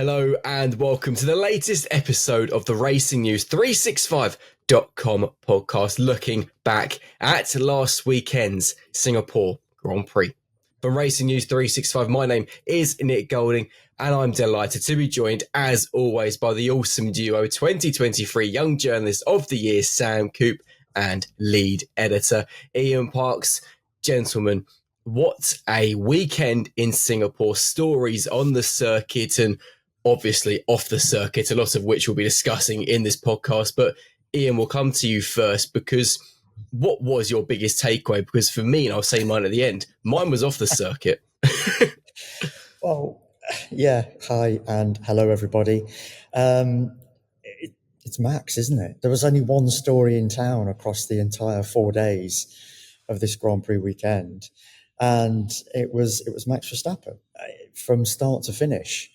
Hello and welcome to the latest episode of the Racing News 365.com podcast, looking back at last weekend's Singapore Grand Prix. From Racing News 365, my name is Nick Golding and I'm delighted to be joined as always by the awesome duo 2023 Young Journalist of the Year, Sam Coop, and lead editor Ian Parks. Gentlemen, what a weekend in Singapore. Stories on the circuit and obviously off the circuit, a lot of which we'll be discussing in this podcast. But Ian, we'll come to you first, because what was your biggest takeaway? Because for me, and I'll say mine at the end, mine was off the circuit. Well, yeah. Hi and hello, everybody. It's Max, isn't it? There was only one story in town across the entire 4 days of this Grand Prix weekend, and it was Max Verstappen from start to finish.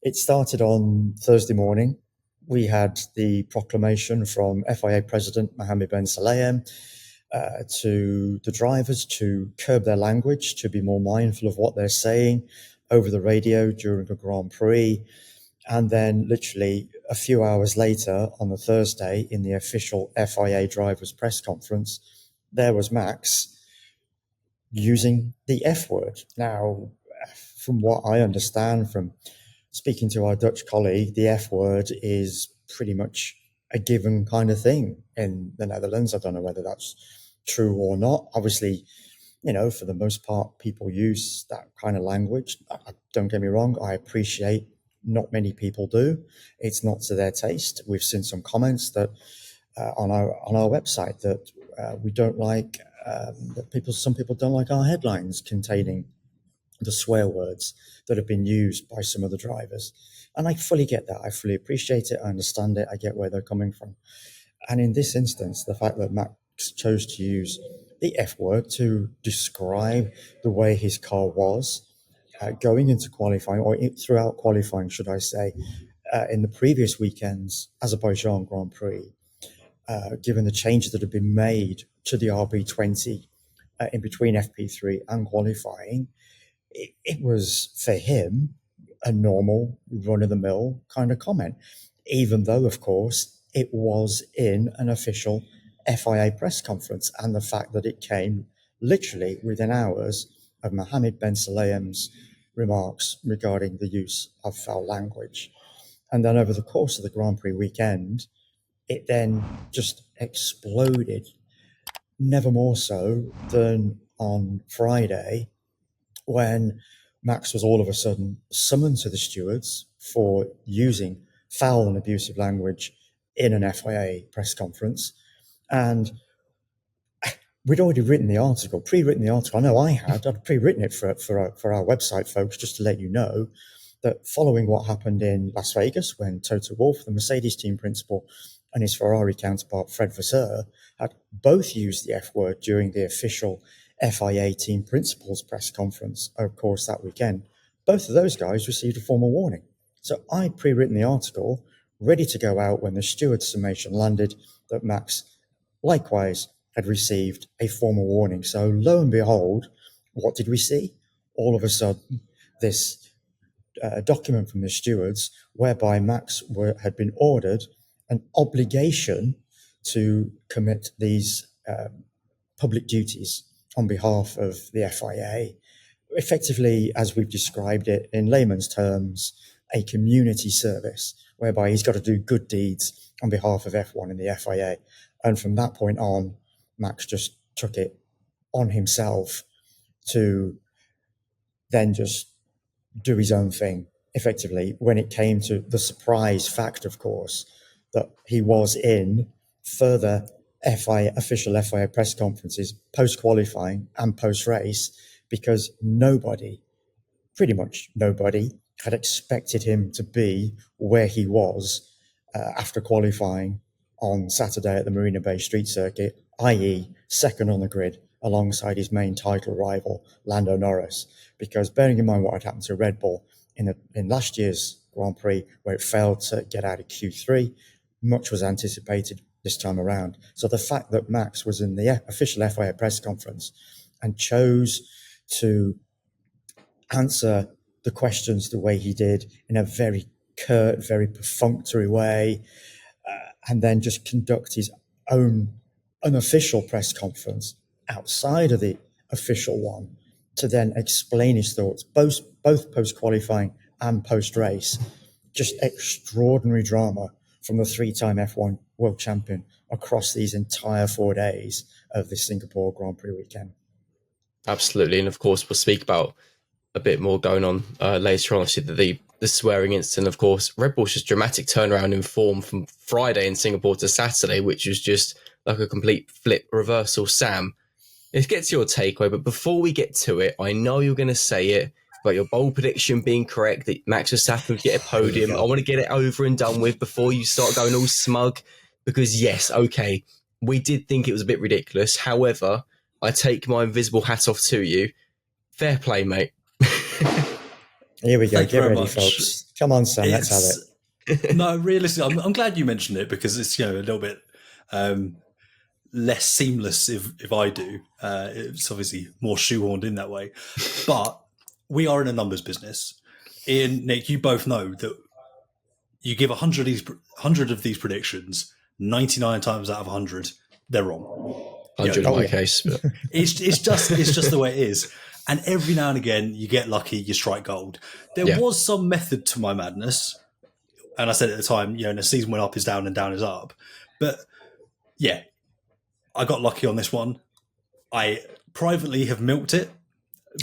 It started on Thursday morning. We had the proclamation from FIA President Mohammed bin Sulayem to the drivers to curb their language, to be more mindful of what they're saying over the radio during a Grand Prix. And then literally a few hours later on the Thursday, in the official FIA drivers press conference, there was Max using the F word. Now, from what I understand from speaking to our Dutch colleague, the F word is pretty much a given kind of thing in the Netherlands. I don't know whether that's true or not. Obviously, for the most part, people use that kind of language. Don't get me wrong, I appreciate not many people do. It's not to their taste. We've seen some comments that on our website that we don't like, some people don't like our headlines containing the swear words that have been used by some of the drivers. And I fully get that. I fully appreciate it. I understand it. I get where they're coming from. And in this instance, the fact that Max chose to use the F word to describe the way his car was going into qualifying, or throughout qualifying, should I say, in the previous weekend's Azerbaijan Grand Prix, given the changes that have been made to the RB20 in between FP3 and qualifying, it was, for him, a normal run-of-the-mill kind of comment, even though, of course, it was in an official FIA press conference, and the fact that it came literally within hours of Mohammed bin Sulayem's remarks regarding the use of foul language. And then over the course of the Grand Prix weekend, it then just exploded, never more so than on Friday, when Max was all of a sudden summoned to the stewards for using foul and abusive language in an FIA press conference. And we'd already pre-written the article. I know I had. I'd pre-written it for our website, folks, just to let you know that following what happened in Las Vegas, when Toto Wolff, the Mercedes team principal, and his Ferrari counterpart, Fred Vasseur, had both used the F word during the official FIA team principals press conference, of course, that weekend. Both of those guys received a formal warning. So I'd pre-written the article, ready to go out when the steward's summation landed, that Max likewise had received a formal warning. So lo and behold, what did we see? All of a sudden, this document from the stewards whereby Max had been ordered an obligation to commit these public duties on behalf of the FIA, effectively, as we've described it in layman's terms, a community service, whereby he's got to do good deeds on behalf of F1 and the FIA. And from that point on, Max just took it on himself to then just do his own thing, effectively, when it came to the surprise fact, of course, that he was in further official FIA press conferences post-qualifying and post-race, because pretty much nobody, had expected him to be where he was after qualifying on Saturday at the Marina Bay Street Circuit, i.e. second on the grid alongside his main title rival, Lando Norris. Because bearing in mind what had happened to Red Bull in last year's Grand Prix, where it failed to get out of Q3, much was anticipated this time around. So the fact that Max was in the official FIA press conference and chose to answer the questions the way he did, in a very curt, very perfunctory way, and then just conduct his own unofficial press conference outside of the official one to then explain his thoughts, both post-qualifying and post-race. Just extraordinary drama from the three-time F1 world champion across these entire 4 days of the Singapore Grand Prix weekend. Absolutely. And of course, we'll speak about a bit more going on later on. Obviously, the swearing incident, of course, Red Bull's just dramatic turnaround in form from Friday in Singapore to Saturday, which was just like a complete flip reversal. Sam, let's get to your takeaway. But before we get to it, I know you're going to say it, but your bold prediction being correct that Max Verstappen would get a podium. I want to get it over and done with before you start going all smug, because yes, okay, we did think it was a bit ridiculous. However, I take my invisible hat off to you. Fair play, mate. Here we go. Thank Get ready, much. folks. Come on, Sam. Let's have it. No, realistically, I'm glad you mentioned it, because it's, a little bit less seamless if I do. It's obviously more shoehorned in that way. But we are in a numbers business. Ian, Nick, you both know that you give 100 of these predictions, 99 times out of 100, they're wrong. 100 in my case. But. It's just the way it is. And every now and again, you get lucky, you strike gold. There was some method to my madness. And I said at the time, the season when up is down and down is up. But yeah, I got lucky on this one. I privately have milked it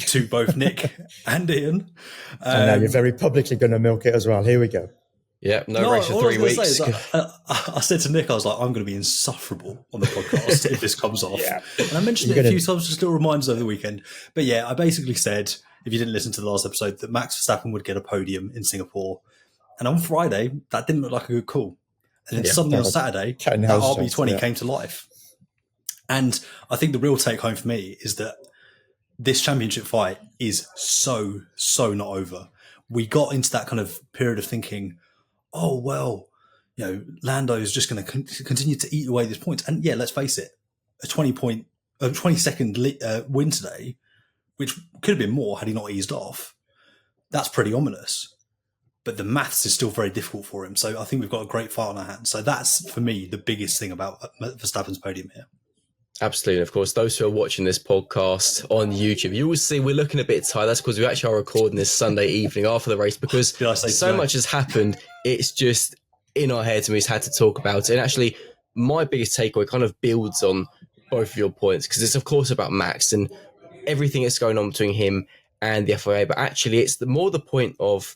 to both Nick and Ian. And now you're very publicly going to milk it as well. Here we go. Yeah, no race for 3 weeks. I said to Nick, I was like, I'm going to be insufferable on the podcast if this comes off. Yeah. And I mentioned it a few times, just little reminders over the weekend. But yeah, I basically said, if you didn't listen to the last episode, that Max Verstappen would get a podium in Singapore. And on Friday, that didn't look like a good call. And then suddenly on Saturday, that RB20 came to life. And I think the real take home for me is that this championship fight is so not over. We got into that kind of period of thinking, oh, well, Lando is just going to continue to eat away these points. And yeah, let's face it, a 20-second win today, which could have been more had he not eased off, that's pretty ominous. But the maths is still very difficult for him. So I think we've got a great fight on our hands. So that's, for me, the biggest thing about Verstappen's podium here. Absolutely. Of course, those who are watching this podcast on YouTube, you will see we're looking a bit tired. That's because we actually are recording this Sunday evening after the race, because so much has happened. It's just in our heads and we just had to talk about it. And actually, my biggest takeaway kind of builds on both of your points, because it's, of course, about Max and everything that's going on between him and the FIA. But actually, it's more the point of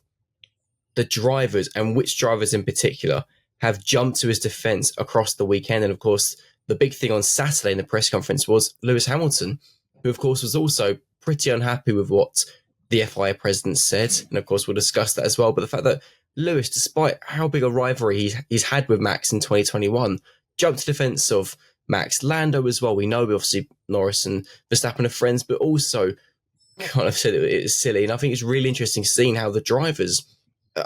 the drivers, and which drivers in particular have jumped to his defense across the weekend. And of course, the big thing on Saturday in the press conference was Lewis Hamilton, who, of course, was also pretty unhappy with what the FIA president said. And, of course, we'll discuss that as well. But the fact that Lewis, despite how big a rivalry he's had with Max in 2021, jumped to defense of Max. Lando as well. We know, obviously, Norris and Verstappen are friends, but also kind of said it was silly. And I think it's really interesting seeing how the drivers,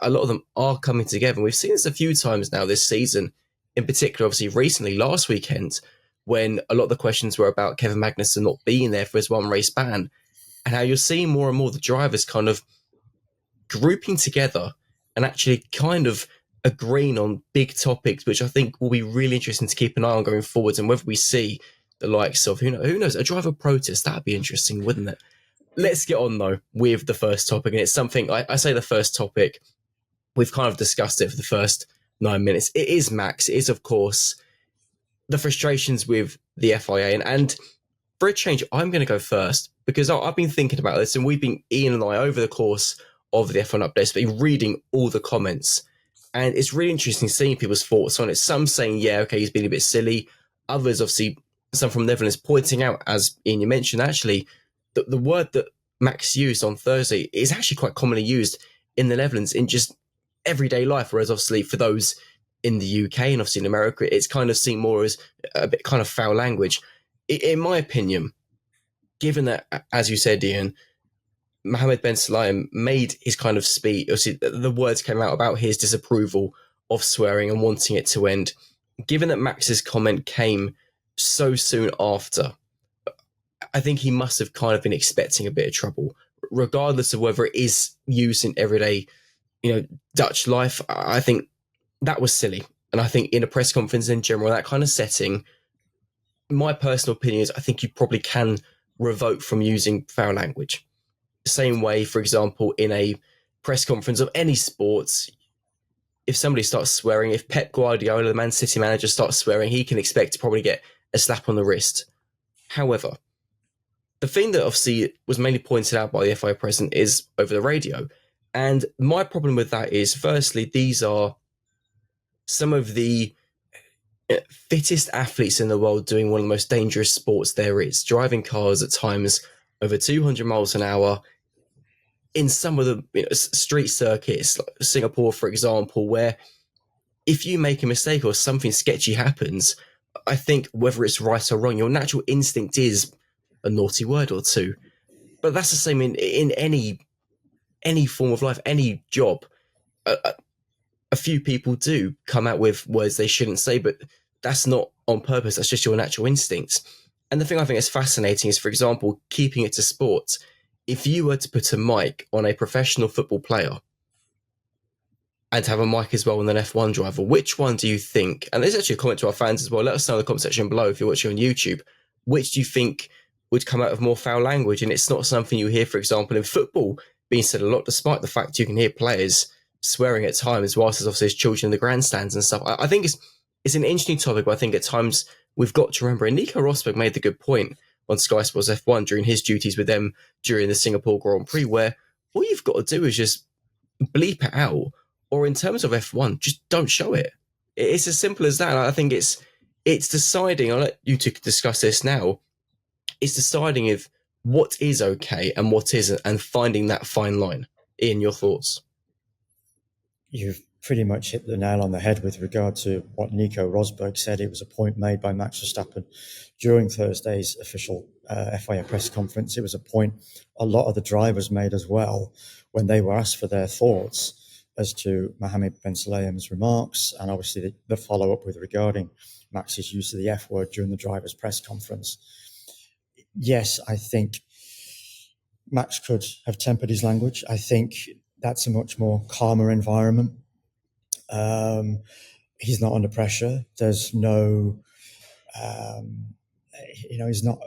a lot of them are coming together. And we've seen this a few times now this season. In particular, obviously, recently, last weekend, when a lot of the questions were about Kevin Magnussen not being there for his one race ban, and how you're seeing more and more the drivers kind of grouping together and actually kind of agreeing on big topics, which I think will be really interesting to keep an eye on going forwards. And whether we see the likes of, who knows, a driver protest, that'd be interesting, wouldn't it? Let's get on, though, with the first topic. And it's something, I say the first topic, we've kind of discussed it for the first 9 minutes. It is Max. It is, of course, the frustrations with the FIA. And for a change, I'm going to go first, because I've been thinking about this, and Ian and I, over the course of the F1 updates, been reading all the comments. And it's really interesting seeing people's thoughts on it. Some saying, yeah, okay, he's been a bit silly. Others, obviously, some from Netherlands pointing out, as Ian, you mentioned, actually, the word that Max used on Thursday is actually quite commonly used in the Netherlands in just everyday life, whereas obviously for those in the UK and obviously in America, it's kind of seen more as a bit kind of foul language. In my opinion, given that, as you said, Ian, Mohammed Ben Sulayem made his kind of speech, obviously the words came out about his disapproval of swearing and wanting it to end. Given that Max's comment came so soon after, I think he must have kind of been expecting a bit of trouble, regardless of whether it is used in everyday Dutch life, I think that was silly. And I think in a press conference in general, that kind of setting, my personal opinion is I think you probably can revoke from using foul language. Same way, for example, in a press conference of any sports, if somebody starts swearing, if Pep Guardiola, the Man City manager, starts swearing, he can expect to probably get a slap on the wrist. However, the thing that obviously was mainly pointed out by the FIA president is over the radio. And my problem with that is, firstly, these are some of the fittest athletes in the world doing one of the most dangerous sports there is, driving cars at times over 200 miles an hour in some of the street circuits, like Singapore, for example, where if you make a mistake or something sketchy happens, I think whether it's right or wrong, your natural instinct is a naughty word or two. But that's the same in any form of life, any job. A few people do come out with words they shouldn't say, but that's not on purpose. That's just your natural instincts. And the thing I think is fascinating is, for example, keeping it to sports. If you were to put a mic on a professional football player and have a mic as well on an F1 driver, which one do you think, and there's actually a comment to our fans as well, let us know in the comment section below if you're watching on YouTube, which do you think would come out of more foul language? And it's not something you hear, for example, in football being said a lot, despite the fact you can hear players swearing at times whilst there's obviously children in the grandstands and stuff. I think it's an interesting topic, but I think at times we've got to remember, and Nico Rosberg made the good point on Sky Sports F1 during his duties with them during the Singapore Grand Prix, where all you've got to do is just bleep it out, or in terms of F1, just don't show it. It's as simple as that. And I think it's deciding, I'll let you two discuss this now, it's deciding if what is okay and what isn't, and finding that fine line. Ian, your thoughts? You've pretty much hit the nail on the head with regard to what Nico Rosberg said. It was a point made by Max Verstappen during Thursday's official FIA press conference. It was a point a lot of the drivers made as well when they were asked for their thoughts as to Mohammed Ben Sulayem's remarks, and obviously the follow-up with regarding Max's use of the F word during the drivers' press conference. Yes, I think Max could have tempered his language. I think that's a much more calmer environment. He's not under pressure. There's no, he's not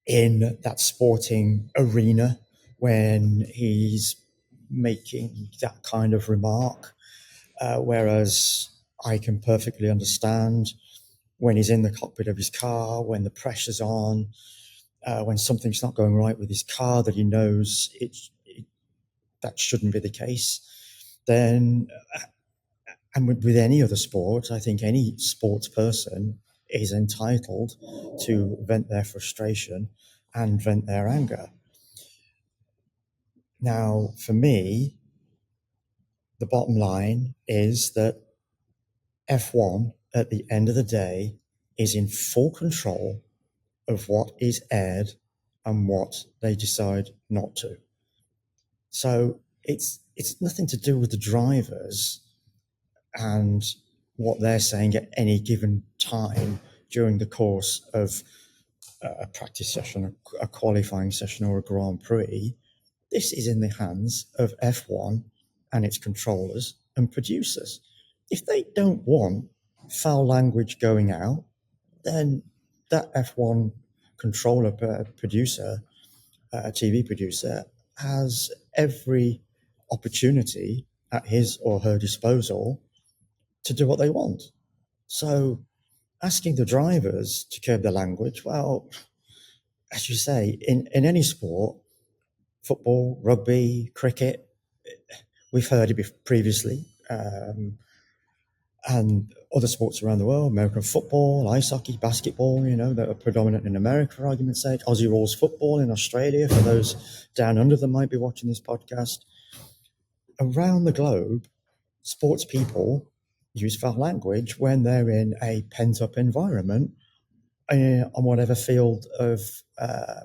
in that sporting arena when he's making that kind of remark. Whereas I can perfectly understand when he's in the cockpit of his car, when the pressure's on, when something's not going right with his car that he knows that shouldn't be the case, then, and with any other sport, I think any sports person is entitled to vent their frustration and vent their anger. Now, for me, the bottom line is that F1, at the end of the day, is in full control of what is aired and what they decide not to. So it's nothing to do with the drivers and what they're saying at any given time during the course of a practice session, a qualifying session, or a Grand Prix. This is in the hands of F1 and its controllers and producers. If they don't want foul language going out, then that F1 controller, producer, TV producer, has every opportunity at his or her disposal to do what they want. So asking the drivers to curb their language, well, as you say, in any sport, football, rugby, cricket, we've heard it previously, and other sports around the world, American football, ice hockey, basketball, that are predominant in America, for argument's sake, Aussie rules football in Australia, for those down under that might be watching this podcast. Around the globe, sports people use foul language when they're in a pent-up environment on whatever field of,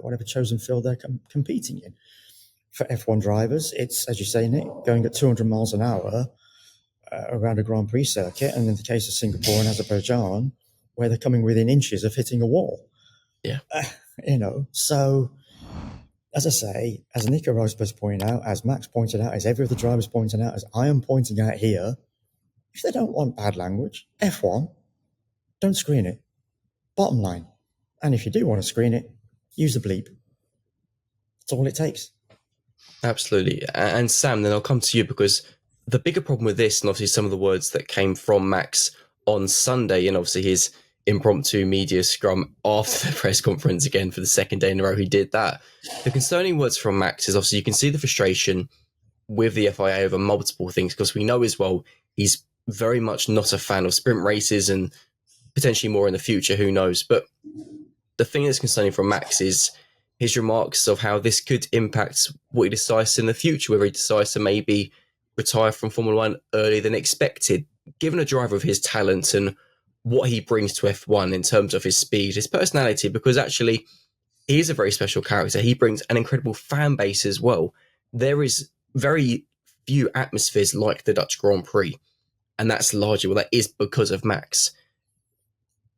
whatever chosen field they're competing in. For F1 drivers, it's, as you say, Nick, going at 200 miles an hour around a Grand Prix circuit, and in the case of Singapore and Azerbaijan, where they're coming within inches of hitting a wall. Yeah. So as I say, as Nico Rosberg's pointing out, as Max pointed out, as every other driver's pointing out, as I am pointing out here, if they don't want bad language, F1, don't screen it. Bottom line. And if you do want to screen it, use the bleep. That's all it takes. Absolutely. And Sam, then I'll come to you, because the bigger problem with this, and obviously some of the words that came from Max on Sunday, and obviously his impromptu media scrum after the press conference again for the second day in a row he did that. The concerning words from Max is obviously you can see the frustration with the FIA over multiple things, because we know as well he's very much not a fan of sprint races and potentially more in the future, who knows. But the thing that's concerning from Max is his remarks of how this could impact what he decides in the future, whether he decides to maybe retire from Formula One earlier than expected. Given a driver of his talent and what he brings to F1 in terms of his speed, his personality, because actually he is a very special character. He brings an incredible fan base as well. There is very few atmospheres like the Dutch Grand Prix, and that's largely, well, that is because of Max.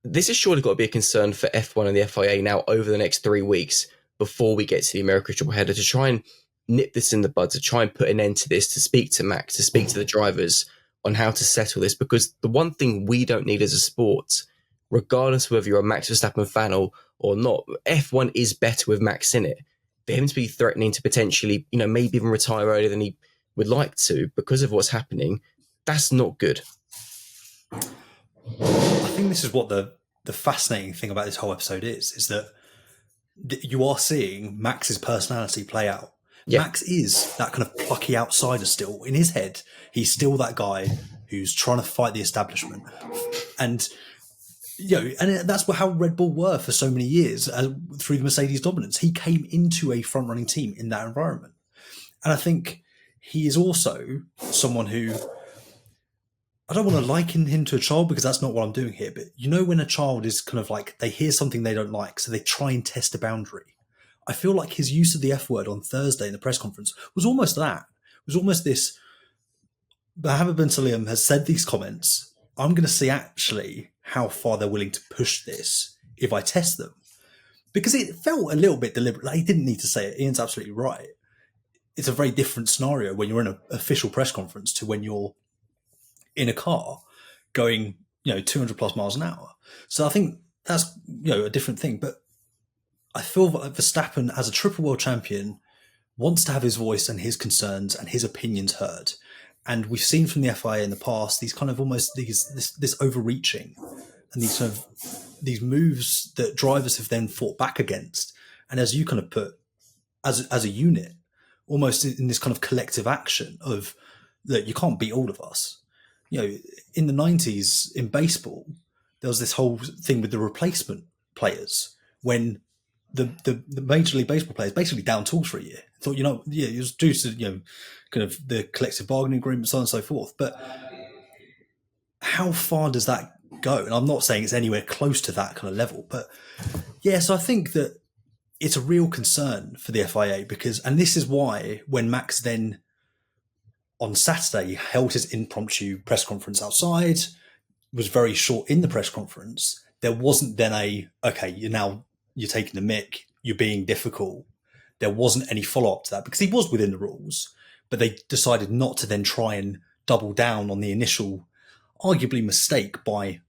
This has surely got to be a concern for F1 and the FIA now over the next 3 weeks before we get to the American triple header, to try and nip this in the bud, to try and put an end to this, to speak to Max, to speak to the drivers on how to settle this. Because the one thing we don't need as a sport, regardless of whether you're a Max Verstappen fan or not, F1 is better with Max in it. For him to be threatening to potentially, maybe even retire earlier than he would like to because of what's happening, that's not good. I think this is what the fascinating thing about this whole episode is that you are seeing Max's personality play out. Yeah. Max is that kind of plucky outsider still. In his head, he's still that guy who's trying to fight the establishment. And, and that's how Red Bull were for so many years through the Mercedes dominance. He came into a front-running team in that environment. And I think he is also someone who, I don't want to liken him to a child because that's not what I'm doing here, but when a child is kind of like, they hear something they don't like, so they try and test a boundary. I feel like his use of the F word on Thursday in the press conference was almost that. It was almost this, Mohammed bin Sulayem has said these comments, I'm going to see actually how far they're willing to push this if I test them. Because it felt a little bit deliberate. Like, he didn't need to say it. Ian's absolutely right. It's a very different scenario when you're in an official press conference to when you're in a car going, 200 plus miles an hour. So I think that's, a different thing. But I feel that Verstappen, as a triple world champion, wants to have his voice and his concerns and his opinions heard. And we've seen from the FIA in the past these kind of almost this overreaching and these moves that drivers have then fought back against. And as you kind of put, as a unit, almost in this kind of collective action of that you can't beat all of us. In the 90s in baseball, there was this whole thing with the replacement players when the Major League Baseball players basically down tools for a year. Thought, it was due to, kind of the collective bargaining agreement, so on and so forth. But how far does that go? And I'm not saying it's anywhere close to that kind of level, but yeah, so I think that it's a real concern for the FIA and this is why when Max then on Saturday held his impromptu press conference outside, was very short in the press conference, there wasn't then you're taking the mick, you're being difficult. There wasn't any follow-up to that because he was within the rules, but they decided not to then try and double down on the initial, arguably mistake by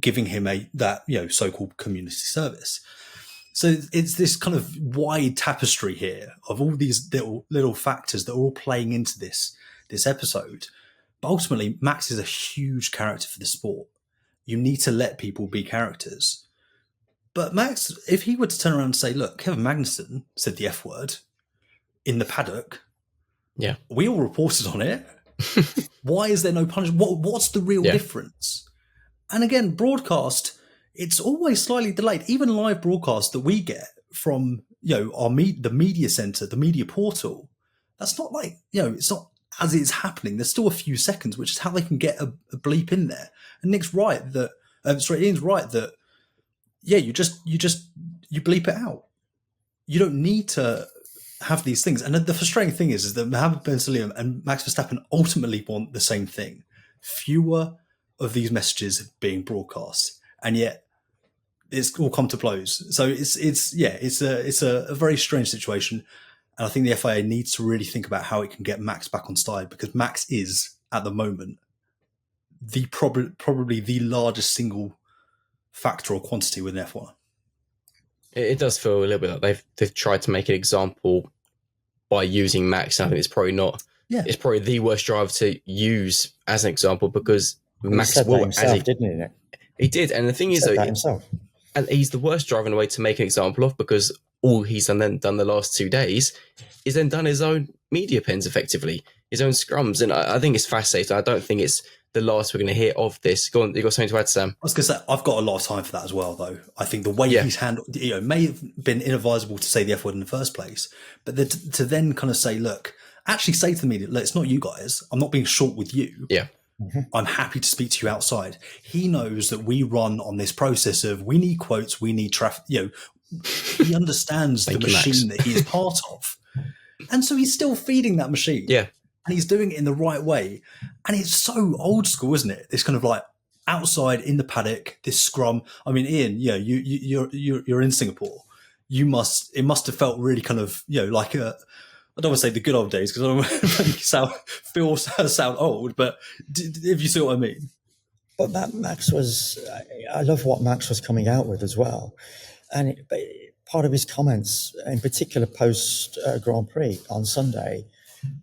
giving him that so-called community service. So it's this kind of wide tapestry here of all these little factors that are all playing into this episode. But ultimately, Max is a huge character for the sport. You need to let people be characters. But Max, if he were to turn around and say, look, Kevin Magnussen said the F word in the paddock. Yeah. We all reported on it. Why is there no punishment? What's the real difference? And again, broadcast, it's always slightly delayed. Even live broadcast that we get from, the media center, the media portal, that's not like, it's not as it's happening. There's still a few seconds, which is how they can get a bleep in there. And Ian's right that, you bleep it out. You don't need to have these things. And the frustrating thing is that Mohammed bin Sulayem and Max Verstappen ultimately want the same thing. Fewer of these messages being broadcast. And yet it's all come to blows. So it's a very strange situation. And I think the FIA needs to really think about how it can get Max back on side, because Max is, at the moment, probably the largest single factor or quantity within F1. It does feel a little bit like they've tried to make an example by using Max. I think it's probably not. Yeah. It's probably the worst driver to use as an example, because Max said will, that himself, didn't he, Nick? He did, and the thing is, Said though, that himself. and he's the worst driver in a way to make an example of, because all he's done the last 2 days is then done his own media pens, effectively, his own scrums, and I think it's fascinating. I don't think it's the last we're going to hear of this. Go on, you got something to add, Sam? I was going to say, I've got a lot of time for that as well, though. I think the way he's handled, may have been inadvisable to say the F word in the first place, but to then kind of say, look, actually say to the media, look, it's not you guys. I'm not being short with you. Yeah. Mm-hmm. I'm happy to speak to you outside. He knows that we run on this process of, we need quotes, we need traffic. He understands the machine that he is part of. And so he's still feeding that machine. Yeah. And he's doing it in the right way. And it's so old school, isn't it? It's kind of like outside in the paddock, this scrum. I mean, Ian, you're in Singapore. It must have felt really kind of, like I don't want to say the good old days, because I don't want to sound old, but if you see what I mean. But Max was, I love what Max was coming out with as well. And part of his comments, in particular post Grand Prix on Sunday,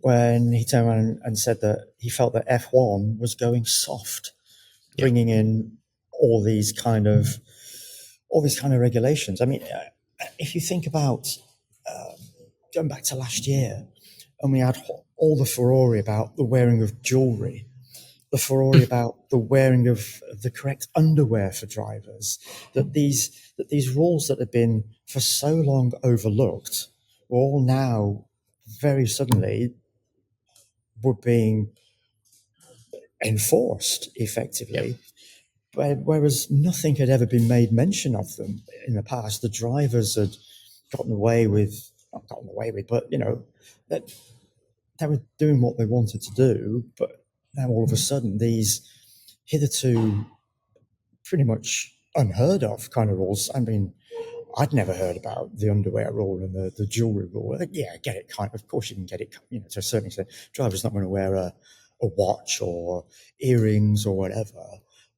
when he turned around and said that he felt that F1 was going soft, bringing in all these kind of regulations. I mean, if you think about going back to last year, and we had all the Ferrari about the wearing of jewellery, the Ferrari about the wearing of the correct underwear for drivers, that these rules that have been for so long overlooked were all now very suddenly were being enforced effectively. Whereas nothing had ever been made mention of them in the past. The drivers had not gotten away with, but that they were doing what they wanted to do. But now all of a sudden, these hitherto pretty much unheard of kind of rules. I mean, I'd never heard about the underwear rule and the jewelry rule. Yeah, I get it. Of course, you can get it. To a certain extent, driver's not going to wear a watch or earrings or whatever.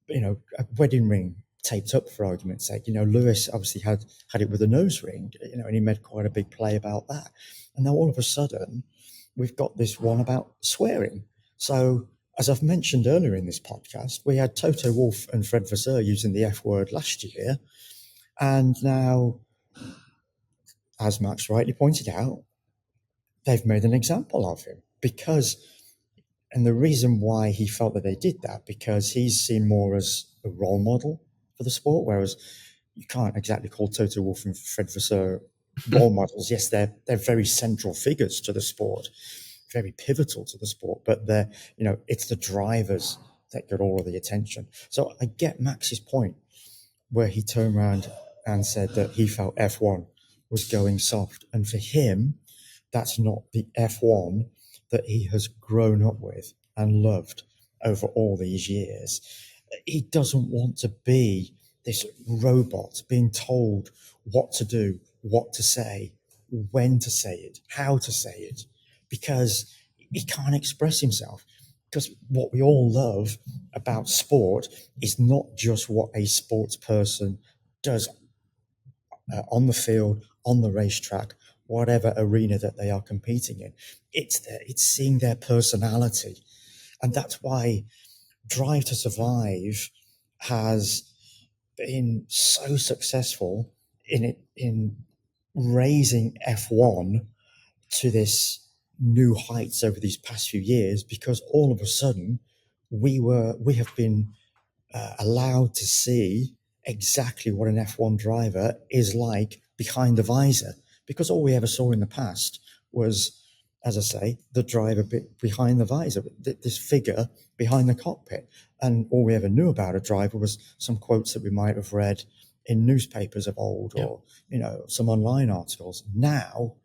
But, a wedding ring taped up, for argument's sake. Lewis obviously had it with a nose ring. And he made quite a big play about that. And now all of a sudden, we've got this one about swearing. So, as I've mentioned earlier in this podcast, we had Toto Wolff and Fred Vasseur using the F word last year. And now, as Max rightly pointed out, they've made an example of him and the reason why he felt that they did that, because he's seen more as a role model for the sport, whereas you can't exactly call Toto Wolff and Fred Vasseur role models. Yes, they're very central figures to the sport, very pivotal to the sport, but it's the drivers that get all of the attention. So I get Max's point where he turned around and said that he felt F1 was going soft. And for him, that's not the F1 that he has grown up with and loved over all these years. He doesn't want to be this robot being told what to do, what to say, when to say it, how to say it, because he can't express himself. Because what we all love about sport is not just what a sports person does on the field, on the racetrack, whatever arena that they are competing in. It's seeing their personality. And that's why Drive to Survive has been so successful in raising F1 to this new heights over these past few years, because all of a sudden we have been allowed to see exactly what an F1 driver is like behind the visor, because all we ever saw in the past was, as I say, the driver behind the visor, this figure behind the cockpit. And all we ever knew about a driver was some quotes that we might have read in newspapers of old, or some online articles. Now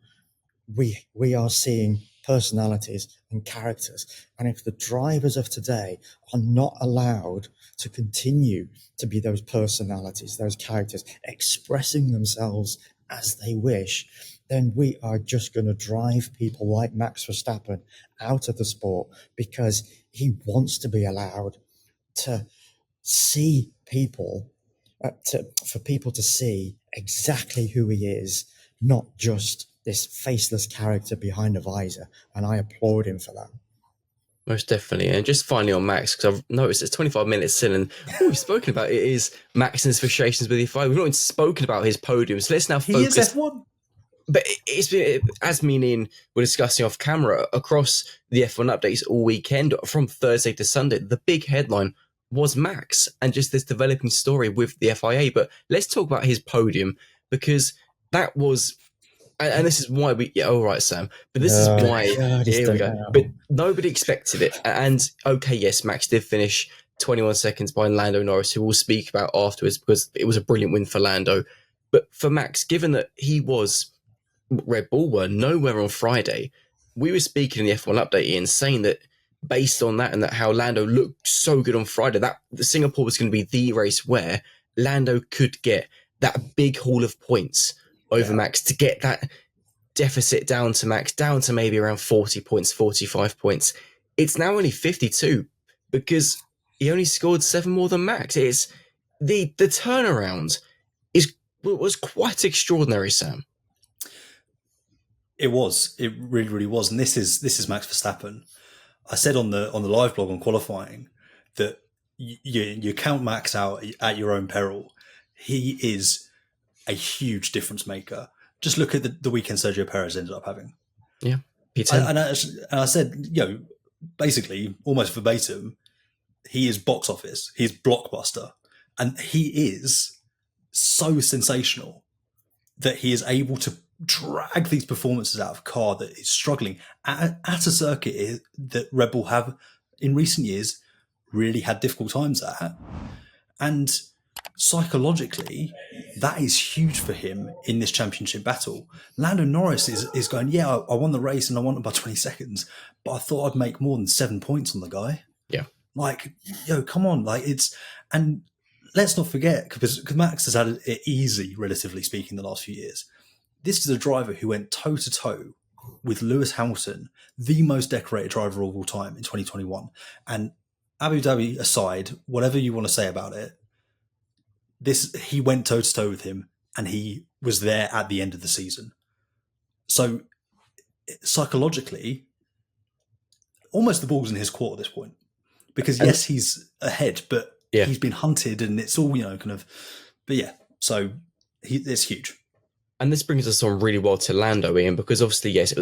we are seeing personalities and characters. And if the drivers of today are not allowed to continue to be those personalities, those characters, expressing themselves as they wish, then we are just going to drive people like Max Verstappen out of the sport, because he wants to be allowed to see people, for people to see exactly who he is, not just this faceless character behind a visor. And I applaud him for that. Most definitely. And just finally on Max, because I've noticed it's 25 minutes in, and what we've spoken about it is Max and his frustrations with the FIA. We've not even spoken about his podium, so let's now focus. He is F1. But it's been, as me and Ian were discussing off camera, across the F1 updates all weekend, from Thursday to Sunday, the big headline was Max and just this developing story with the FIA. But let's talk about his podium, because that was, and this is why we, all right, Sam, but this is why, here we go. But nobody expected it. And okay, yes, Max did finish 21 seconds behind Lando Norris, who we'll speak about afterwards, because it was a brilliant win for Lando. But for Max, given that Red Bull were nowhere on Friday, we were speaking in the F1 update, Ian, saying that based on that and that how Lando looked so good on Friday, that Singapore was going to be the race where Lando could get that big haul of points over Max, to get that deficit down to Max, down to maybe around 40 points, 45 points. It's now only 52, because he only scored 7 more than Max. It's the turnaround was quite extraordinary, Sam. It was. It really, really was. And this is Max Verstappen. I said on the live blog on qualifying that you count Max out at your own peril. He is a huge difference maker. Just look at the weekend Sergio Perez ended up having. Yeah, and I said, basically almost verbatim, he is box office. He's blockbuster, and he is so sensational that he is able to drag these performances out of a car that is struggling at a circuit that Red Bull have in recent years really had difficult times at. And psychologically, that is huge for him in this championship battle. Lando Norris is going, I won the race and I won it by 20 seconds, but I thought I'd make more than 7 points on the guy. Yeah. Like, come on. And let's not forget, because Max has had it easy, relatively speaking, the last few years. This is a driver who went toe-to-toe with Lewis Hamilton, the most decorated driver of all time in 2021. And Abu Dhabi aside, whatever you want to say about it, he went toe-to-toe with him, and he was there at the end of the season. So psychologically, almost the ball's in his court at this point. Because yes, he's ahead, but he's been hunted, and it's all, kind of... But yeah, so it's huge. And this brings us on really well to Lando, Ian, because obviously, yes,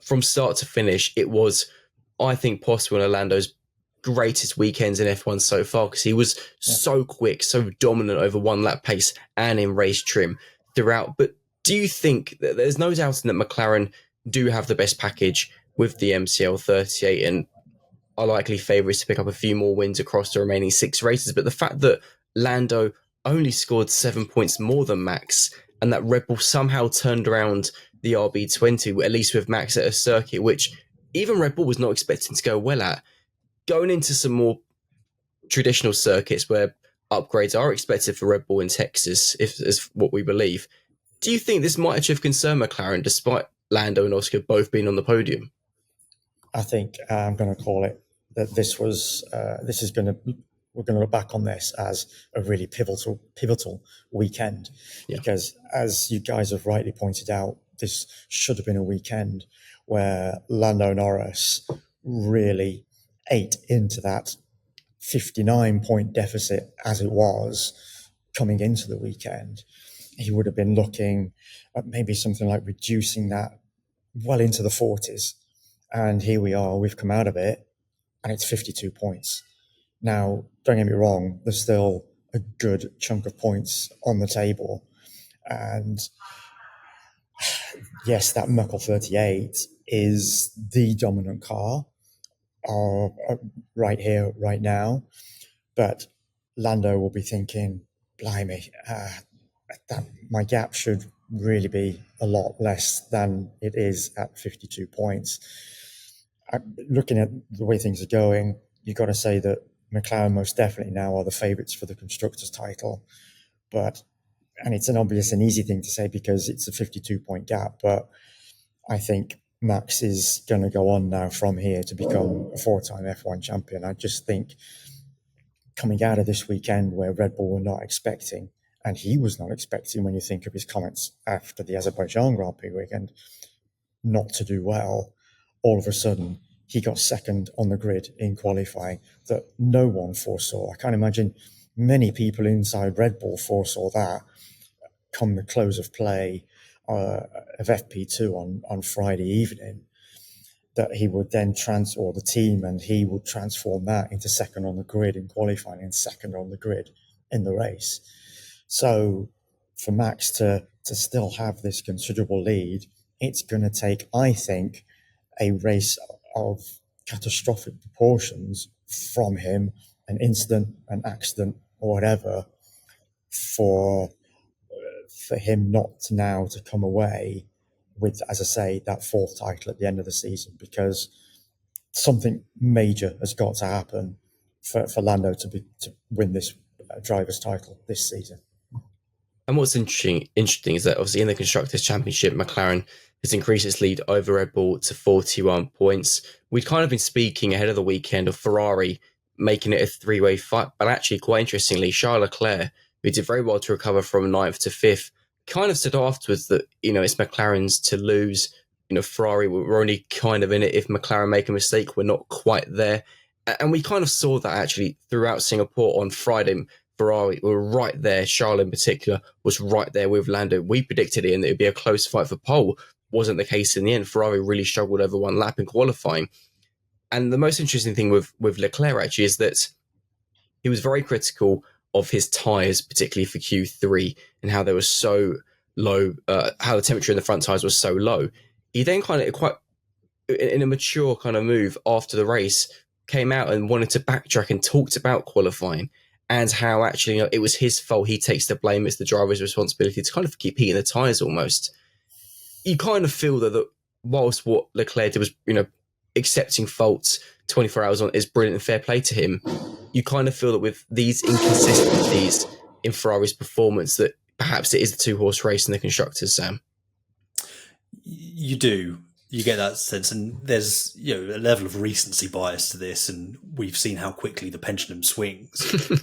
from start to finish, it was, I think, possibly one of Lando's greatest weekends in F1 so far, because he was so quick, so dominant over one lap pace and in race trim throughout. But do you think that there's no doubting that McLaren do have the best package with the MCL 38 and are likely favourites to pick up a few more wins across the remaining 6 races? But the fact that Lando only scored 7 points more than Max, and that Red Bull somehow turned around the RB20, at least with Max at a circuit, which even Red Bull was not expecting to go well at, going into some more traditional circuits where upgrades are expected for Red Bull in Texas, if is what we believe. Do you think this might have concerned McLaren, despite Lando and Oscar both being on the podium? I think I'm going to call it that we're going to look back on this as a really pivotal weekend, because as you guys have rightly pointed out, this should have been a weekend where Lando Norris really ate into that 59-point deficit as it was coming into the weekend. He would have been looking at maybe something like reducing that well into the 40s. And here we are, we've come out of it, and it's 52 points. Now, don't get me wrong, there's still a good chunk of points on the table. And yes, that Merkel 38 is the dominant car right here, right now. But Lando will be thinking, blimey, my gap should really be a lot less than it is at 52 points. looking at the way things are going, you've got to say that McLaren most definitely now are the favourites for the constructors title. And it's an obvious and easy thing to say because it's a 52-point gap, but I think Max is going to go on now from here to become a 4-time F1 champion. I just think coming out of this weekend where Red Bull were not expecting, and he was not expecting when you think of his comments after the Azerbaijan Grand Prix weekend, not to do well, all of a sudden he got second on the grid in qualifying that no one foresaw. I can't imagine many people inside Red Bull foresaw that come the close of play of FP2 on Friday evening, that he would then or the team, and he would transform that into second on the grid in qualifying and second on the grid in the race. So for Max to still have this considerable lead, it's going to take, I think, a race of catastrophic proportions from him, an incident, an accident, or whatever, for him not now to come away with, as I say, that 4th title at the end of the season, because something major has got to happen for Lando to win this driver's title this season. And what's interesting is that obviously in the Constructors' Championship, McLaren has increased its lead over Red Bull to 41 points. We'd kind of been speaking ahead of the weekend of Ferrari making it a 3-way fight, but actually, quite interestingly, Charles Leclerc, who did very well to recover from 9th to 5th, kind of said afterwards that, it's McLaren's to lose. Ferrari were only kind of in it. If McLaren make a mistake, we're not quite there. And we kind of saw that actually throughout Singapore on Friday. Ferrari were right there. Charles in particular was right there with Lando. We predicted it and it would be a close fight for pole. Wasn't the case in the end. Ferrari really struggled over one lap in qualifying. And the most interesting thing with Leclerc actually is that he was very critical of his tyres, particularly for Q3, and how they were so low, how the temperature in the front tyres was so low. He then kind of, quite in a mature kind of move after the race, came out and wanted to backtrack and talked about qualifying and how actually it was his fault. He takes the blame. It's the driver's responsibility to kind of keep heating the tyres almost. You kind of feel that whilst what Leclerc did was, accepting faults 24 hours on is brilliant and fair play to him, you kind of feel that with these inconsistencies in Ferrari's performance that perhaps it is the 2-horse race in the constructors, Sam. You do. You get that sense, and there's a level of recency bias to this, and we've seen how quickly the pendulum swings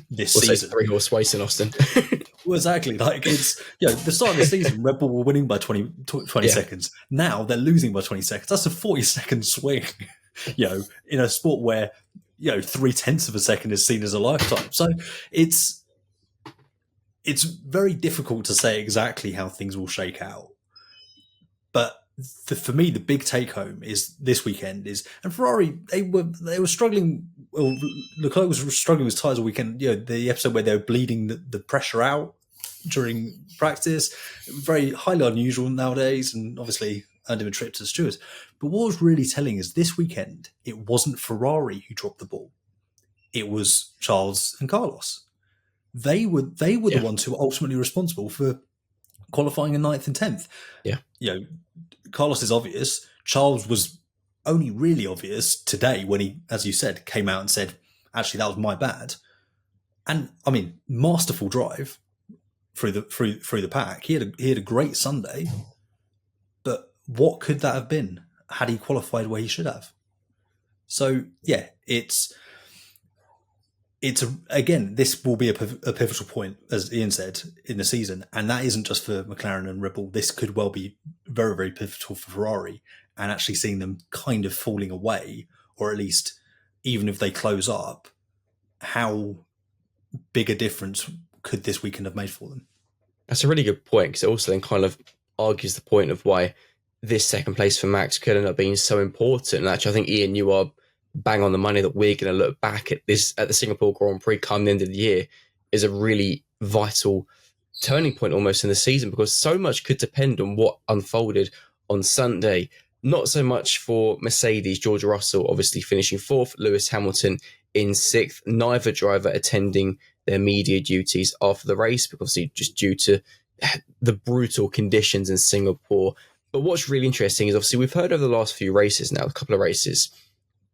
this season. 3-horse race in Austin. Well, exactly. Like it's the start of the season, Red Bull were winning by 20 seconds. Now they're losing by 20 seconds. That's a 40-second swing. In a sport where 0.3 of a second is seen as a lifetime. So it's very difficult to say exactly how things will shake out. But for me, the big take home is this weekend and Ferrari, they were struggling. Well, Leclerc was struggling with tyres all weekend. The episode where they were bleeding the pressure out during practice, very highly unusual nowadays, and obviously earned him a trip to the stewards. But what was really telling is this weekend, it wasn't Ferrari who dropped the ball. It was Charles and Carlos. They were the ones who were ultimately responsible for qualifying in 9th and 10th. Yeah. Carlos is obvious. Charles was only really obvious today when he, as you said, came out and said, actually, that was my bad. And I mean, masterful drive through the pack. He had a great Sunday, but what could that have been had he qualified where he should have? So yeah, again, this will be a pivotal point, as Ian said, in the season. And that isn't just for McLaren and Red Bull. This could well be very, very pivotal for Ferrari, and actually seeing them kind of falling away, or at least even if they close up, how big a difference could this weekend have made for them? That's a really good point, because it also then kind of argues the point of why this second place for Max could end up being so important. And actually, I think, Ian, you are bang on the money that we're going to look back at this at the Singapore Grand Prix come the end of the year is a really vital turning point almost in the season, because so much could depend on what unfolded on Sunday. Not so much for Mercedes, George Russell obviously finishing 4th, Lewis Hamilton in 6th, neither driver attending their media duties after the race, because obviously just due to the brutal conditions in Singapore. But what's really interesting is obviously we've heard over the last few races now, a couple of races,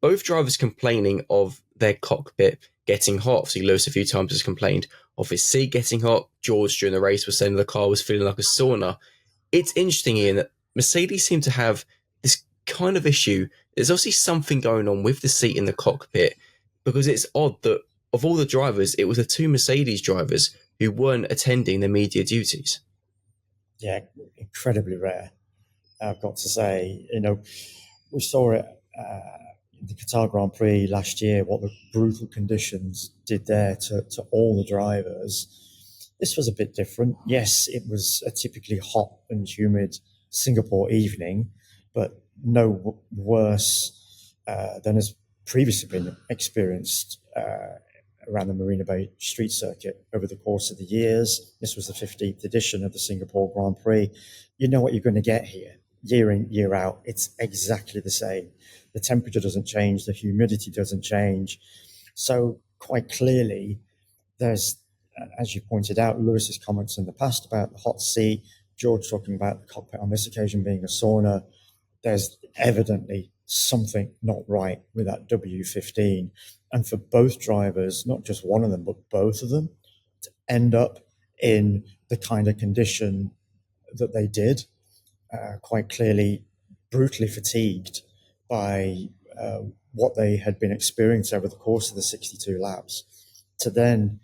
both drivers complaining of their cockpit getting hot. Obviously, Lewis a few times has complained of his seat getting hot. George during the race was saying the car was feeling like a sauna. It's interesting, Ian, that Mercedes seem to have this kind of issue. There's obviously something going on with the seat in the cockpit, because it's odd that of all the drivers, it was the two Mercedes drivers who weren't attending the media duties. Yeah, incredibly rare, I've got to say. We saw it in the Qatar Grand Prix last year, what the brutal conditions did there to all the drivers. This was a bit different. Yes, it was a typically hot and humid Singapore evening, but no worse than has previously been experienced around the Marina Bay street circuit over the course of the years. This was the 15th edition of the Singapore Grand Prix. You know what you're going to get here. Year in, year out, it's exactly the same. The temperature doesn't change, the humidity doesn't change. So quite clearly, there's, as you pointed out, Lewis's comments in the past about the hot seat, George talking about the cockpit on this occasion being a sauna. There's evidently something not right with that W15. And for both drivers, not just one of them, but both of them, to end up in the kind of condition that they did, quite clearly brutally fatigued by what they had been experiencing over the course of the 62 laps, to then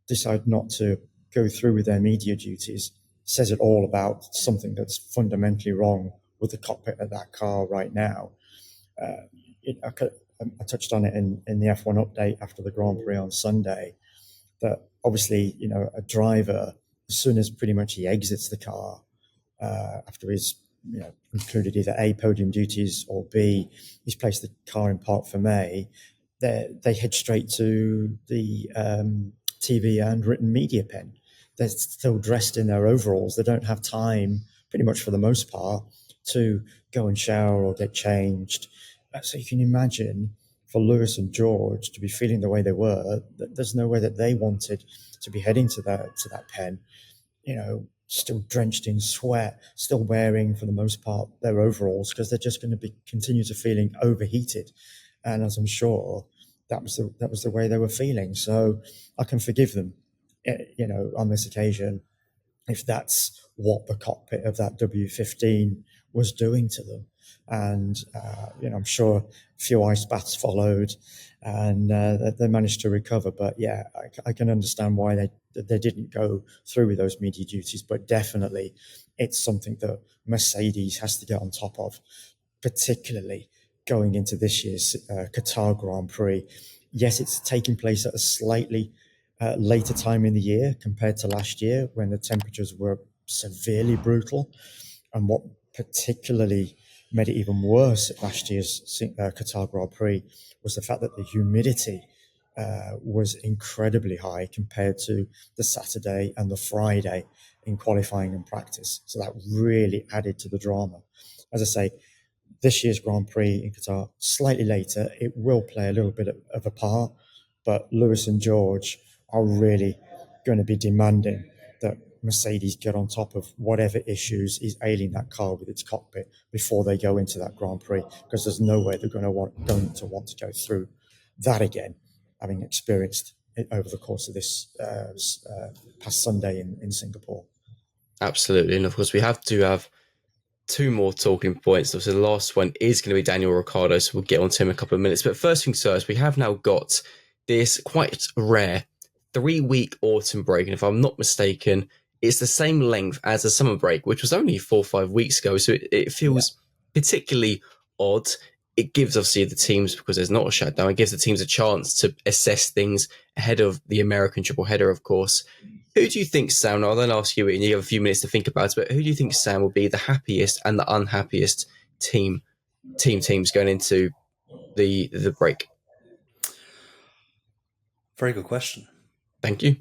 decide not to go through with their media duties, says it all about something that's fundamentally wrong with the cockpit of that car right now. I touched on it in the F1 update after the Grand Prix on Sunday, that obviously, a driver, as soon as pretty much he exits the car, after he's concluded either A, podium duties, or B, he's placed the car in park for May, they head straight to the TV and written media pen. They're still dressed in their overalls. They don't have time, pretty much for the most part, to go and shower or get changed. So you can imagine for Lewis and George to be feeling the way they were, there's no way that they wanted to be heading to that pen, still drenched in sweat, still wearing, for the most part, their overalls, because they're just going to continue to feeling overheated. And as I'm sure, that was the way they were feeling. So I can forgive them, on this occasion, if that's what the cockpit of that W15 was doing to them. And, I'm sure a few ice baths followed, and they managed to recover. But yeah, I can understand why they didn't go through with those media duties. But definitely, it's something that Mercedes has to get on top of, particularly going into this year's Qatar Grand Prix. Yes, it's taking place at a slightly later time in the year compared to last year, when the temperatures were severely brutal. And what particularly made it even worse at last year's Qatar Grand Prix was the fact that the humidity was incredibly high compared to the Saturday and the Friday in qualifying and practice. So that really added to the drama. As I say, this year's Grand Prix in Qatar, slightly later, it will play a little bit of a part, but Lewis and George are really going to be demanding that Mercedes get on top of whatever issues is ailing that car with its cockpit before they go into that Grand Prix, because there's no way they're going to want to go through that again, having experienced it over the course of this past Sunday in Singapore. Absolutely. And of course, we have to have two more talking points. So the last one is going to be Daniel Ricciardo, so we'll get on to him in a couple of minutes. But first things first, we have now got this quite rare 3-week autumn break. And if I'm not mistaken, it's the same length as the summer break, which was only 4 or 5 weeks ago. So it feels particularly odd. It gives, obviously, the teams, because there's not a shutdown, it gives the teams a chance to assess things ahead of the American triple header, of course. Who do you think, Sam, I'll then ask you, and you have a few minutes to think about it, but who do you think, Sam, will be the happiest and the unhappiest teams going into the break? Very good question. Thank you.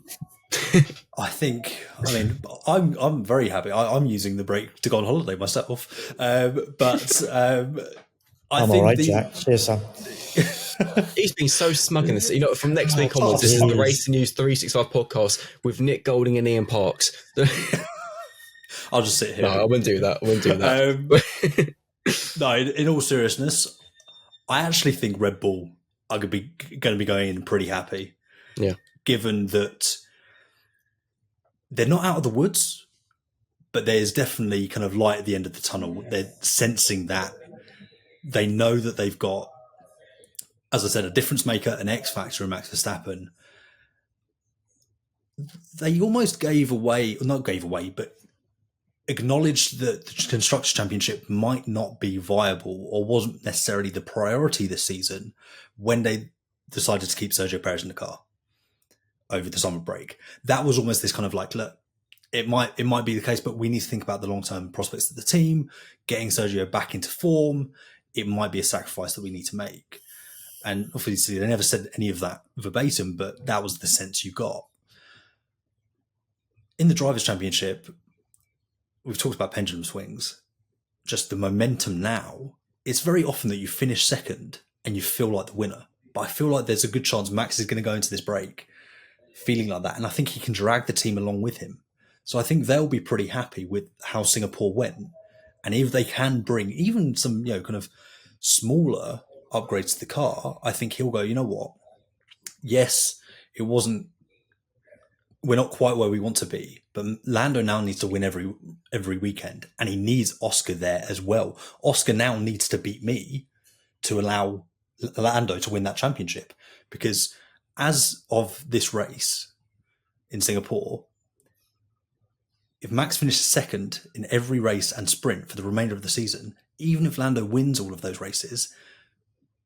I'm very happy. I'm using the break to go on holiday myself. But I'm all right, Jack. Cheers, Sam. He's been so smug in this. From next week onwards, this is the Racing News 365 podcast with Nick Golding and Ian Parks. I'll just sit here. No, I wouldn't do that. No, in all seriousness, I actually think Red Bull are going to be going in pretty happy. Yeah. Given that they're not out of the woods, but there's definitely kind of light at the end of the tunnel. They're sensing that. They know that they've got, as I said, a difference maker, an X factor in Max Verstappen. They almost but acknowledged that the Constructors' Championship might not be viable or wasn't necessarily the priority this season when they decided to keep Sergio Perez in the car over the summer break. That was almost this kind of like, look, it might be the case, but we need to think about the long-term prospects of the team, getting Sergio back into form. It might be a sacrifice that we need to make. And obviously they never said any of that verbatim, but that was the sense you got. In the Drivers' Championship, we've talked about pendulum swings. Just the momentum now, it's very often that you finish second and you feel like the winner. But I feel like there's a good chance Max is going to go into this break feeling like that. And I think he can drag the team along with him. So I think they'll be pretty happy with how Singapore went. And if they can bring even some, kind of smaller upgrades to the car, I think he'll go, you know what? Yes, we're not quite where we want to be, but Lando now needs to win every weekend, and he needs Oscar there as well. Oscar now needs to beat me to allow Lando to win that championship, because as of this race in Singapore, if Max finishes second in every race and sprint for the remainder of the season, even if Lando wins all of those races,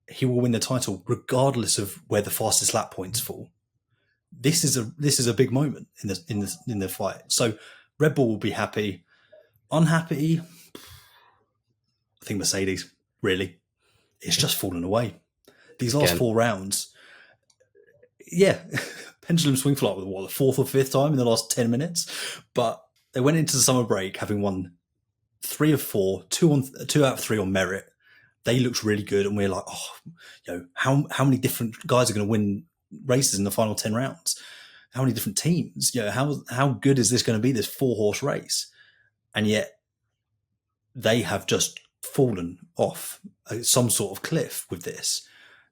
he will win the title regardless of where the fastest lap points fall. This is a big moment in the fight. So Red Bull will be happy. Unhappy, I think Mercedes, really. It's just fallen away. These last 4 rounds, pendulum swing for like the fourth or fifth time in the last 10 minutes. But they went into the summer break having won 3 of 4, 2 out of 3 on merit. They looked really good, and we're like, how many different guys are going to win races in the final 10 rounds? How many different teams? How good is this going to be, this 4-horse race? And yet they have just fallen off some sort of cliff with this.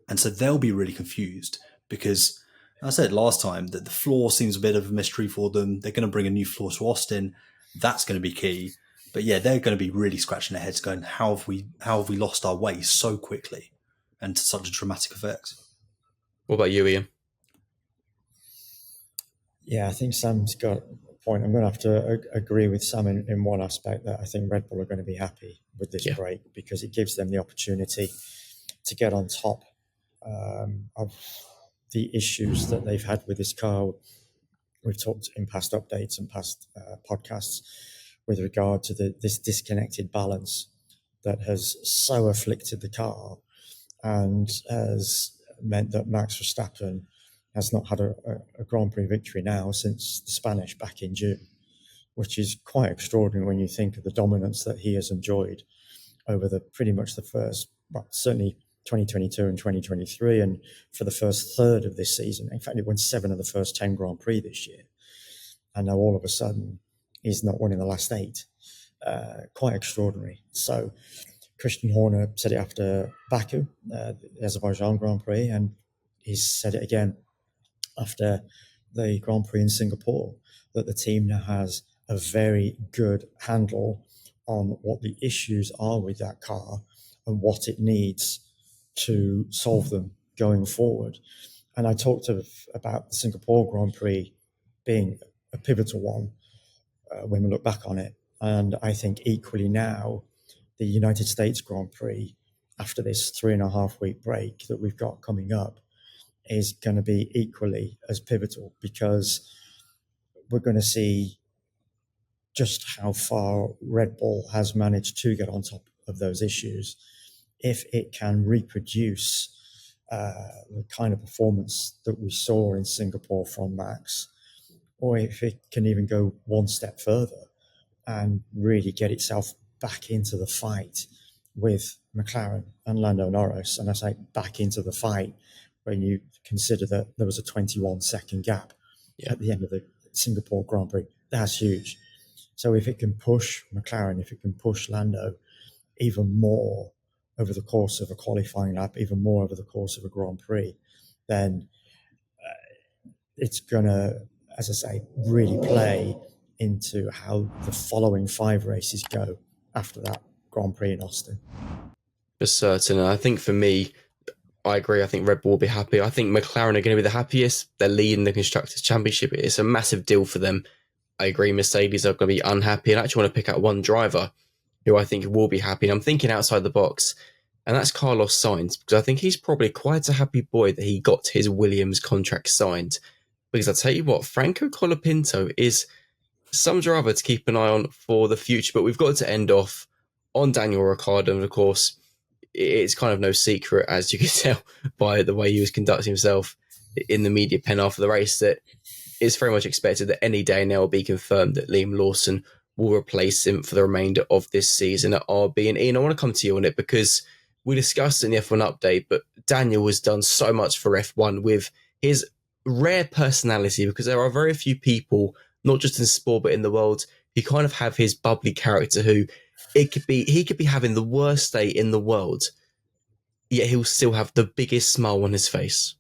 And so they'll be really confused because, as I said last time, that the floor seems a bit of a mystery for them. They're going to bring a new floor to Austin. That's going to be key. But yeah, they're going to be really scratching their heads going, how have we lost our way so quickly and to such a dramatic effect? What about you, Ian? Yeah, I think Sam's got a point. I'm going to have to agree with Sam in one aspect, that I think Red Bull are going to be happy with this break because it gives them the opportunity to get on top of the issues that they've had with this car. We've talked in past updates and past podcasts with regard to this disconnected balance that has so afflicted the car and has meant that Max Verstappen has not had a Grand Prix victory now since the Spanish back in June, which is quite extraordinary when you think of the dominance that he has enjoyed over pretty much the first, certainly 2022 and 2023, and for the first third of this season. In fact, it won 7 of the first 10 Grand Prix this year. And now all of a sudden, he's not winning the last 8. Quite extraordinary. So Christian Horner said it after Baku, the Azerbaijan Grand Prix, and he's said it again after the Grand Prix in Singapore, that the team now has a very good handle on what the issues are with that car and what it needs to solve them going forward. And I talked about the Singapore Grand Prix being a pivotal one when we look back on it. And I think equally now, the United States Grand Prix, after this 3.5 week break that we've got coming up, is going to be equally as pivotal, because we're going to see just how far Red Bull has managed to get on top of those issues. If it can reproduce the kind of performance that we saw in Singapore from Max, or if it can even go one step further and really get itself back into the fight with McLaren and Lando Norris. And I say back into the fight when you consider that there was a 21-second gap at the end of the Singapore Grand Prix. That's huge. So if it can push McLaren, if it can push Lando even more over the course of a qualifying lap, even more over the course of a Grand Prix, then it's going to, as I say, really play into how the following 5 races go after that Grand Prix in Austin. For certain. And I think for me, I agree. I think Red Bull will be happy. I think McLaren are going to be the happiest. They're leading the Constructors' Championship. It's a massive deal for them. I agree Mercedes are going to be unhappy. And I actually want to pick out one driver who I think will be happy. And I'm thinking outside the box, and that's Carlos Sainz, because I think he's probably quite a happy boy that he got his Williams contract signed. Because I tell you what, Franco Colapinto is some driver to keep an eye on for the future. But we've got to end off on Daniel Ricciardo. And of course, it's kind of no secret, as you can tell by the way he was conducting himself in the media pen after the race, that it's very much expected that any day now will be confirmed that Liam Lawson will replace him for the remainder of this season at RB. And Ian, I want to come to you on it because we discussed in the F1 update, but Daniel has done so much for F1 with his rare personality, because there are very few people, not just in sport, but in the world, who kind of have his bubbly character who he could be having the worst day in the world, yet he'll still have the biggest smile on his face.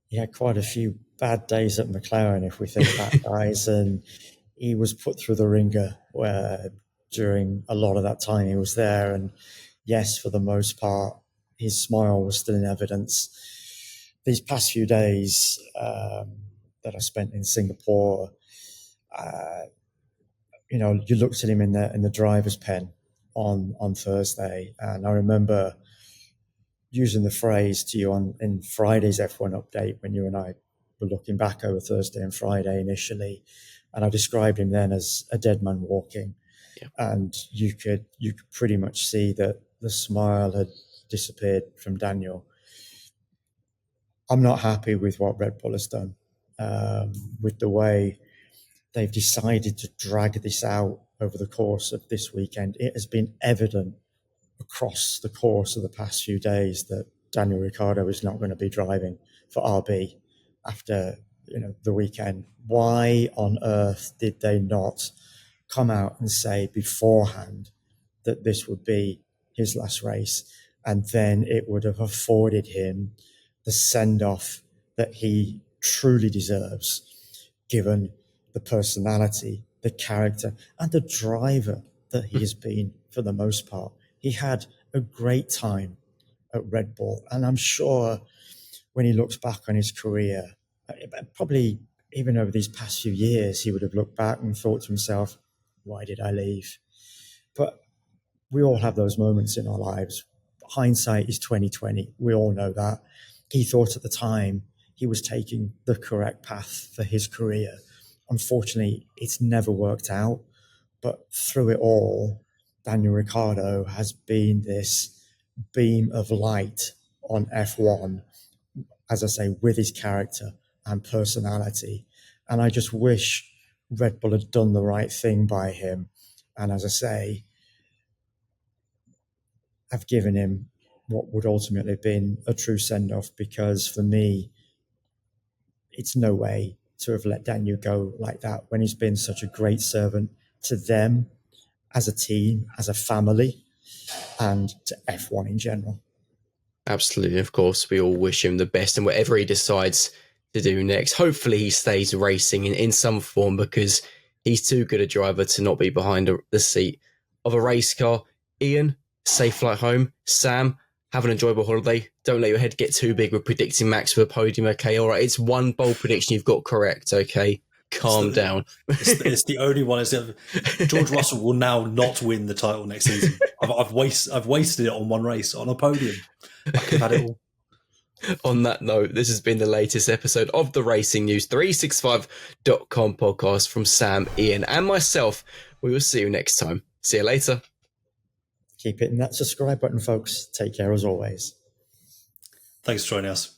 He had quite a few bad days at McLaren, if we think back, guys, and he was put through the ringer where during a lot of that time he was there. And yes, for the most part, his smile was still in evidence. These past few days that I spent in Singapore, you looked at him in the driver's pen on Thursday, and I remember using the phrase to you in Friday's F1 update when you and I were looking back over Thursday and Friday initially, and I described him then as a dead man walking. Yeah. And you could pretty much see that the smile had disappeared from Daniel. I'm not happy with what Red Bull has done, with the way they've decided to drag this out over the course of this weekend. It has been evident across the course of the past few days that Daniel Ricciardo is not going to be driving for RB after the weekend. Why on earth did they not come out and say beforehand that this would be his last race, and then it would have afforded him the send-off that he truly deserves, given the personality, the character, and the driver that he has been for the most part. He had a great time at Red Bull, and I'm sure when he looks back on his career, probably even over these past few years, he would have looked back and thought to himself, why did I leave? But we all have those moments in our lives. Hindsight is 20/20. We all know that. He thought at the time he was taking the correct path for his career. Unfortunately, it's never worked out. But through it all, Daniel Ricciardo has been this beam of light on F1, as I say, with his character and personality. And I just wish Red Bull had done the right thing by him. And as I say, I've given him what would ultimately have been a true send-off, because for me, it's no way to have let Daniel go like that when he's been such a great servant to them as a team, as a family, and to F1 in general. Absolutely. Of course, we all wish him the best, and whatever he decides to do next, hopefully he stays racing in some form, because he's too good a driver to not be behind the seat of a race car. Ian, safe flight home. Sam, have an enjoyable holiday. Don't let your head get too big with predicting Max for the podium, okay? All right, it's one bold prediction you've got correct, okay? Calm down. It's the only one. George Russell will now not win the title next season. I've wasted it on one race on a podium. I could have had it all. On that note, this has been the latest episode of the Racing News 365.com podcast from Sam, Ian, and myself. We will see you next time. See you later. Keep hitting that subscribe button, folks. Take care as always. Thanks for joining us.